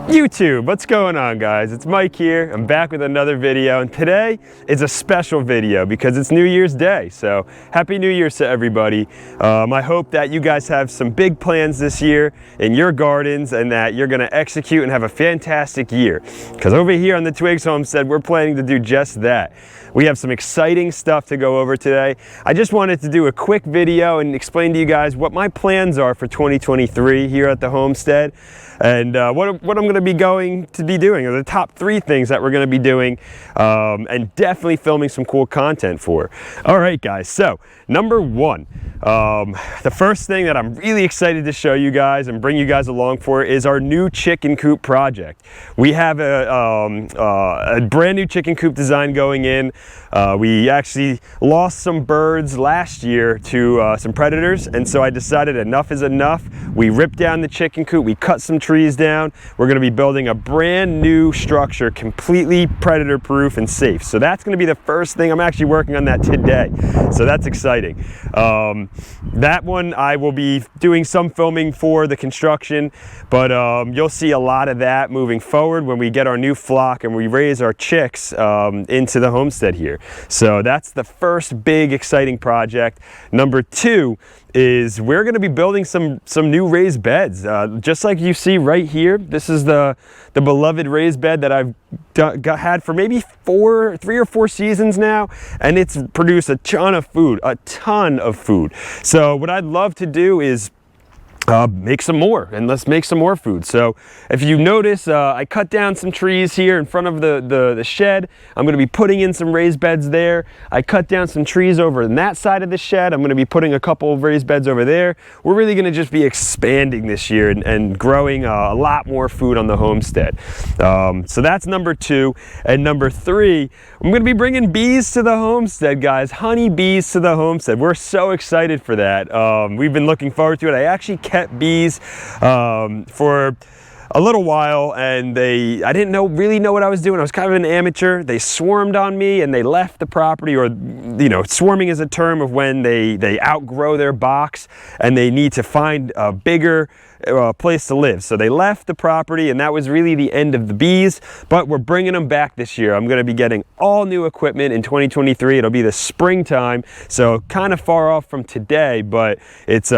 YouTube, what's going on, guys? It's Mike here. I'm back with another video, and today is a special video because it's New Year's Day. So happy New Year's to everybody. I hope that you guys have some big plans this year in your gardens and that you're going to execute and have a fantastic year, because over here on the Twigs Homestead we're planning to do just that. We have some exciting stuff to go over today. I just wanted to do a quick video and explain to you guys what my plans are for 2023 here at the homestead, and what I'm going to be doing, or the top 3 things that we're going to be doing, and definitely filming some cool content for. All right, guys, so number 1, the first thing that I'm really excited to show you guys and bring you guys along for is our new chicken coop project. We have a brand new chicken coop design going in. We actually lost some birds last year to some predators, and so I decided enough is enough. We ripped down the chicken coop, we cut some trees down. We're going to be building a brand new structure, completely predator proof and safe. So that's going to be the first thing. I'm actually working on that today, so that's exciting. That one I will be doing some filming for the construction, but you'll see a lot of that moving forward when we get our new flock and we raise our chicks into the homestead here. So that's the first big exciting project. Number 2 is we're going to be building some new raised beds, just like you see right here. This is the beloved raised bed that I've had for maybe 3 or 4 seasons now, and it's produced a ton of food. So what I'd love to do is make some more, and let's make some more food. So if you notice, I cut down some trees here in front of the shed. I'm going to be putting in some raised beds there. I cut down some trees over on that side of the shed. I'm going to be putting a couple of raised beds over there. We're really going to just be expanding this year and growing a lot more food on the homestead. So that's number 2. And number 3, I'm going to be bringing bees to the homestead, guys. Honey bees to the homestead. We're so excited for that. We've been looking forward to it. I actually kept bees for a little while, and I didn't really know what I was doing. I was kind of an amateur. They swarmed on me and they left the property, or swarming is a term of when they outgrow their box and they need to find a bigger place to live. So they left the property, and that was really the end of the bees, but we're bringing them back this year. I'm going to be getting all new equipment in 2023. It'll be the springtime, so kind of far off from today, but it's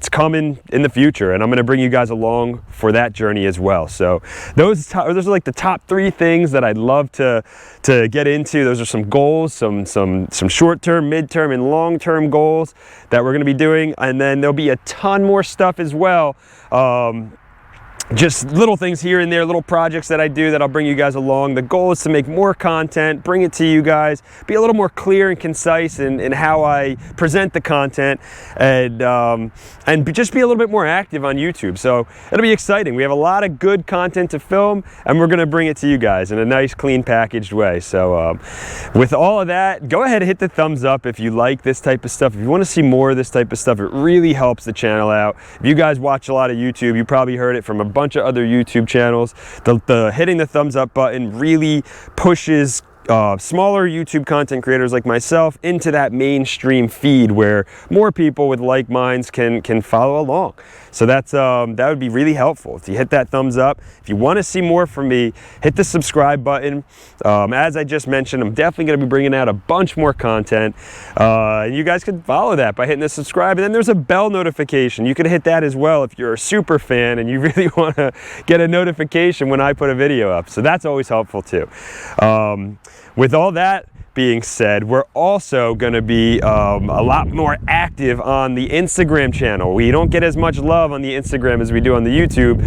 coming in the future, and I'm going to bring you guys along for that journey as well. So those are like the top 3 things that I'd love to get into. Those are some goals, some short-term, mid-term, and long-term goals that we're going to be doing, and then there'll be a ton more stuff as well. Just little things here and there, little projects that I do that I'll bring you guys along. The goal is to make more content, bring it to you guys, be a little more clear and concise in how I present the content, and just be a little bit more active on YouTube. So it'll be exciting. We have a lot of good content to film, and we're going to bring it to you guys in a nice, clean, packaged way. So with all of that, go ahead and hit the thumbs up if you like this type of stuff. If you want to see more of this type of stuff, it really helps the channel out. If you guys watch a lot of YouTube, you probably heard it from a bunch of other YouTube channels. The hitting the thumbs up button really pushes smaller YouTube content creators like myself into that mainstream feed where more people with like minds can follow along. So that would be really helpful if you hit that thumbs up. If you want to see more from me, hit the subscribe button. As I just mentioned, I'm definitely going to be bringing out a bunch more content. You guys can follow that by hitting the subscribe, and then there's a bell notification. You can hit that as well if you're a super fan and you really want to get a notification when I put a video up. So that's always helpful too. With all that being said, we're also going to be a lot more active on the Instagram channel. We don't get as much love on the Instagram as we do on the YouTube,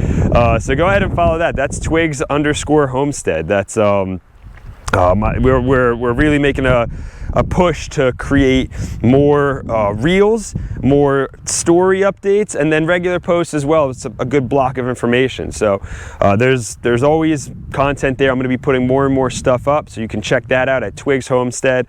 so go ahead and follow that. That's Twigs_Homestead. That's we're really making a push to create more reels, more story updates, and then regular posts as well. It's a good block of information. So there's always content there. I'm going to be putting more and more stuff up, so you can check that out at Twigs Homestead.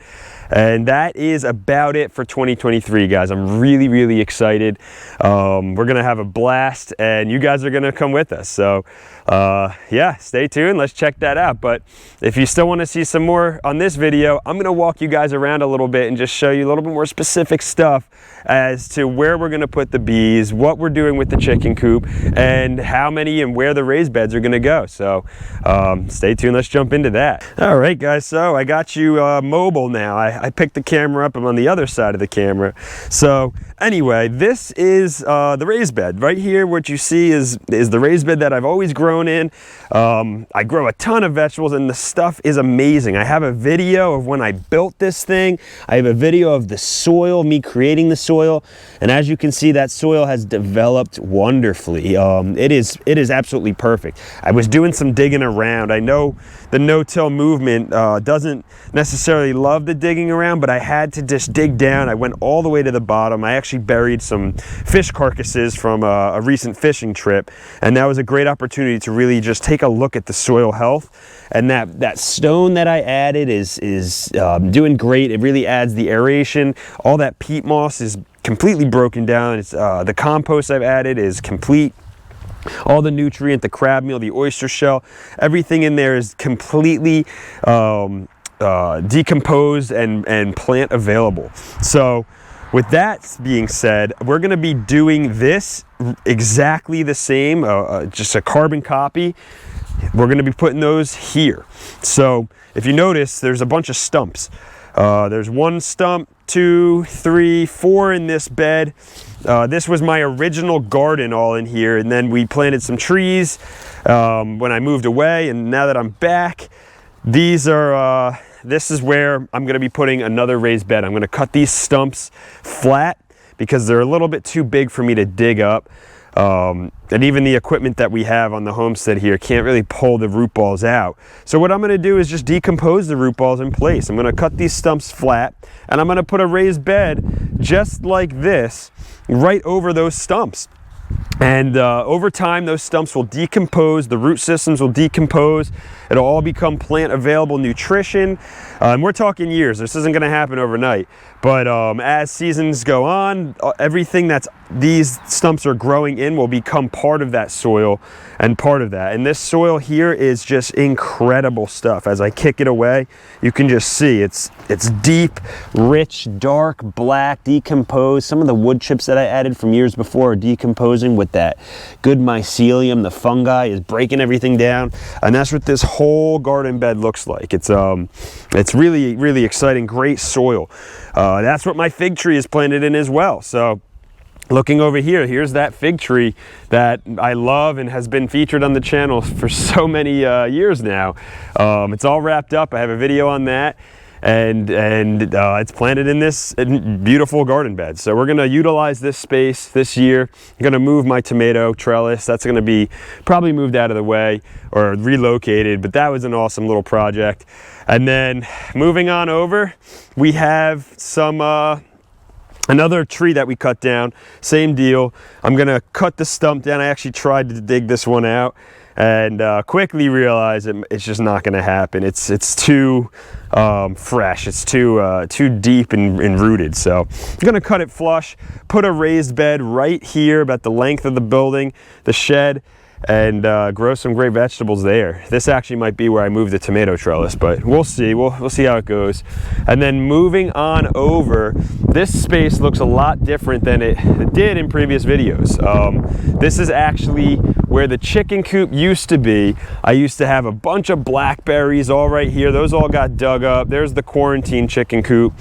And that is about it for 2023, guys. I'm really, really excited. We're gonna have a blast, and you guys are gonna come with us. So yeah, stay tuned. Let's check that out. But if you still want to see some more on this video, I'm gonna walk you guys around a little bit and just show you a little bit more specific stuff as to where we're gonna put the bees, what we're doing with the chicken coop, and how many and where the raised beds are gonna go. So stay tuned. Let's jump into that. All right, guys. So I got you mobile now. I picked the camera up. I'm on the other side of the camera. So anyway, this is the raised bed right here. What you see is the raised bed that I've always grown in. I grow a ton of vegetables, and the stuff is amazing. I have a video of when I built this thing. I have a video of the soil, me creating the soil, and as you can see, that soil has developed wonderfully. It is absolutely perfect. I was doing some digging around. I know the no-till movement doesn't necessarily love the digging around, but I had to just dig down. I went all the way to the bottom. I actually buried some fish carcasses from a recent fishing trip, and that was a great opportunity to really just take a look at the soil health. And that stone that I added is doing great. It really adds the aeration. All that peat moss is completely broken down. It's the compost I've added is complete. All the nutrient, the crab meal, the oyster shell, everything in there is completely decomposed and plant available. So with that being said, we're going to be doing this exactly the same, just a carbon copy. We're going to be putting those here. So if you notice, there's a bunch of stumps. There's one stump, 2, 3, 4 in this bed. This was my original garden all in here, and then we planted some trees when I moved away, and now that I'm back, these are this is where I'm going to be putting another raised bed. I'm going to cut these stumps flat because they're a little bit too big for me to dig up. And even the equipment that we have on the homestead here can't really pull the root balls out. So what I'm going to do is just decompose the root balls in place. I'm going to cut these stumps flat, and I'm going to put a raised bed just like this right over those stumps. And over time, those stumps will decompose, the root systems will decompose, it'll all become plant available nutrition. And we're talking years, this isn't gonna happen overnight. But as seasons go on, everything that's these stumps are growing in will become part of that soil and part of that. And this soil here is just incredible stuff. As I kick it away, you can just see it's deep, rich, dark, black, decomposed. Some of the wood chips that I added from years before are decomposing with that good mycelium. The fungi is breaking everything down. And that's what this whole garden bed looks like. It's really, really exciting, great soil. That's what my fig tree is planted in as well. So looking over here, here's that fig tree that I love and has been featured on the channel for so many years now. It's all wrapped up. I have a video on that, and it's planted in this beautiful garden bed. So we're gonna utilize this space this year. I'm gonna move my tomato trellis. That's gonna be probably moved out of the way or relocated, but that was an awesome little project. And then moving on over, we have some another tree that we cut down, same deal. I'm gonna cut the stump down. I actually tried to dig this one out and quickly realized it's just not gonna happen. It's too fresh, it's too deep and rooted. So I'm gonna cut it flush, put a raised bed right here about the length of the building, the shed, and grow some great vegetables there. This actually might be where I move the tomato trellis, but we'll see. We'll see how it goes. And then moving on over, this space looks a lot different than it did in previous videos. This is actually where the chicken coop used to be. I used to have a bunch of blackberries all right here. Those all got dug up. There's the quarantine chicken coop,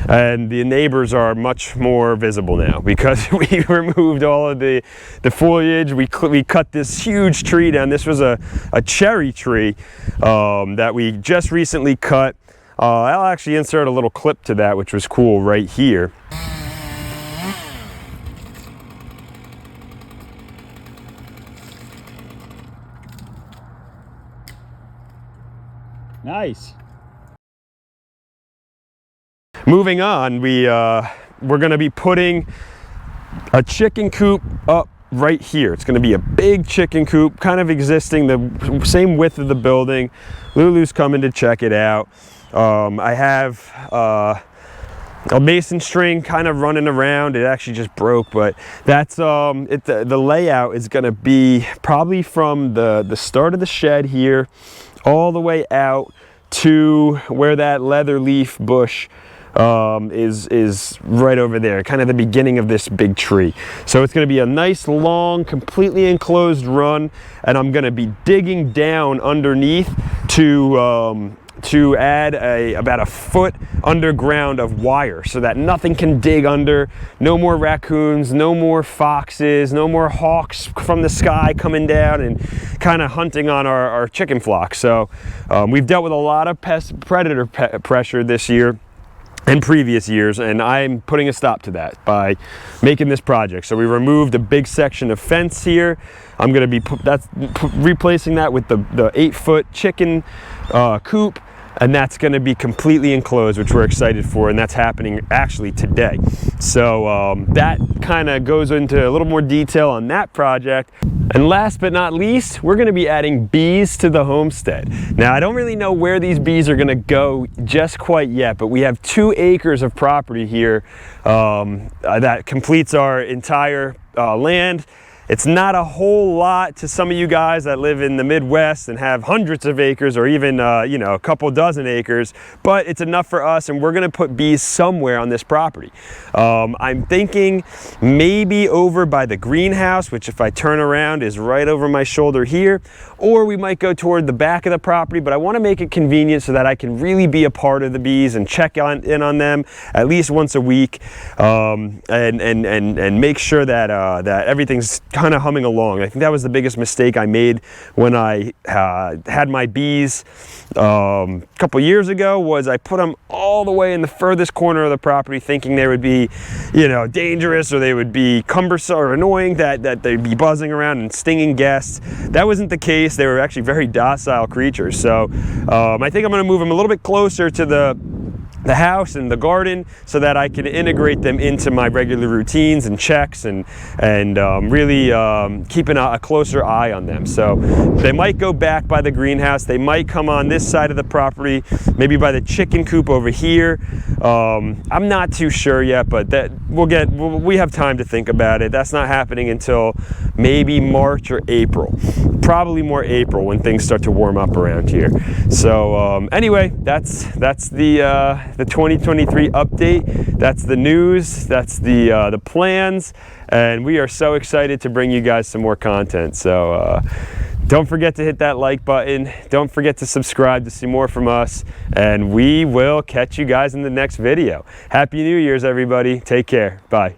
and the neighbors are much more visible now because we removed all of the foliage. We cut this huge tree down. This was a cherry tree that we just recently cut. I'll actually insert a little clip to that, which was cool right here. Nice. Moving on, we're going to be putting a chicken coop up right here. It's going to be a big chicken coop, kind of existing the same width of the building. Lulu's coming to check it out. I have a mason string kind of running around. It actually just broke, but that's the layout is going to be probably from the start of the shed here all the way out to where that leather leaf bush is right over there, kind of the beginning of this big tree. So it's going to be a nice long completely enclosed run, and I'm going to be digging down underneath to add about a foot underground of wire so that nothing can dig under. No more raccoons, no more foxes, no more hawks from the sky coming down and kind of hunting on our chicken flock. So we've dealt with a lot of predator pressure this year and previous years, and I'm putting a stop to that by making this project. So we removed a big section of fence here. I'm going to be replacing that with the 8-foot chicken coop, and that's going to be completely enclosed, which we're excited for, and that's happening actually today. So that kind of goes into a little more detail on that project. And last but not least, we're going to be adding bees to the homestead. Now, I don't really know where these bees are going to go just quite yet, but we have 2 acres of property here that completes our entire land. It's not a whole lot to some of you guys that live in the Midwest and have hundreds of acres, or even you know, a couple dozen acres, but it's enough for us, and we're going to put bees somewhere on this property. I'm thinking maybe over by the greenhouse, which if I turn around is right over my shoulder here, or we might go toward the back of the property, but I want to make it convenient so that I can really be a part of the bees and check in on them at least once a week, and make sure that that everything's kind of humming along. I think that was the biggest mistake I made when I had my bees a couple years ago, was I put them all the way in the furthest corner of the property, thinking they would be, you know, dangerous, or they would be cumbersome or annoying, that they'd be buzzing around and stinging guests. That wasn't the case. They were actually very docile creatures. So I think I'm going to move them a little bit closer to the house and the garden so that I can integrate them into my regular routines and checks, and really keeping a closer eye on them. So they might go back by the greenhouse. They might come on this side of the property, maybe by the chicken coop over here. I'm not too sure yet, but that we have time to think about it. That's not happening until maybe March or April. Probably more April, when things start to warm up around here. So anyway, that's the 2023 update. That's the news. That's the plans, and we are so excited to bring you guys some more content. So don't forget to hit that like button. Don't forget to subscribe to see more from us, and we will catch you guys in the next video. Happy New Year's, everybody. Take care. Bye.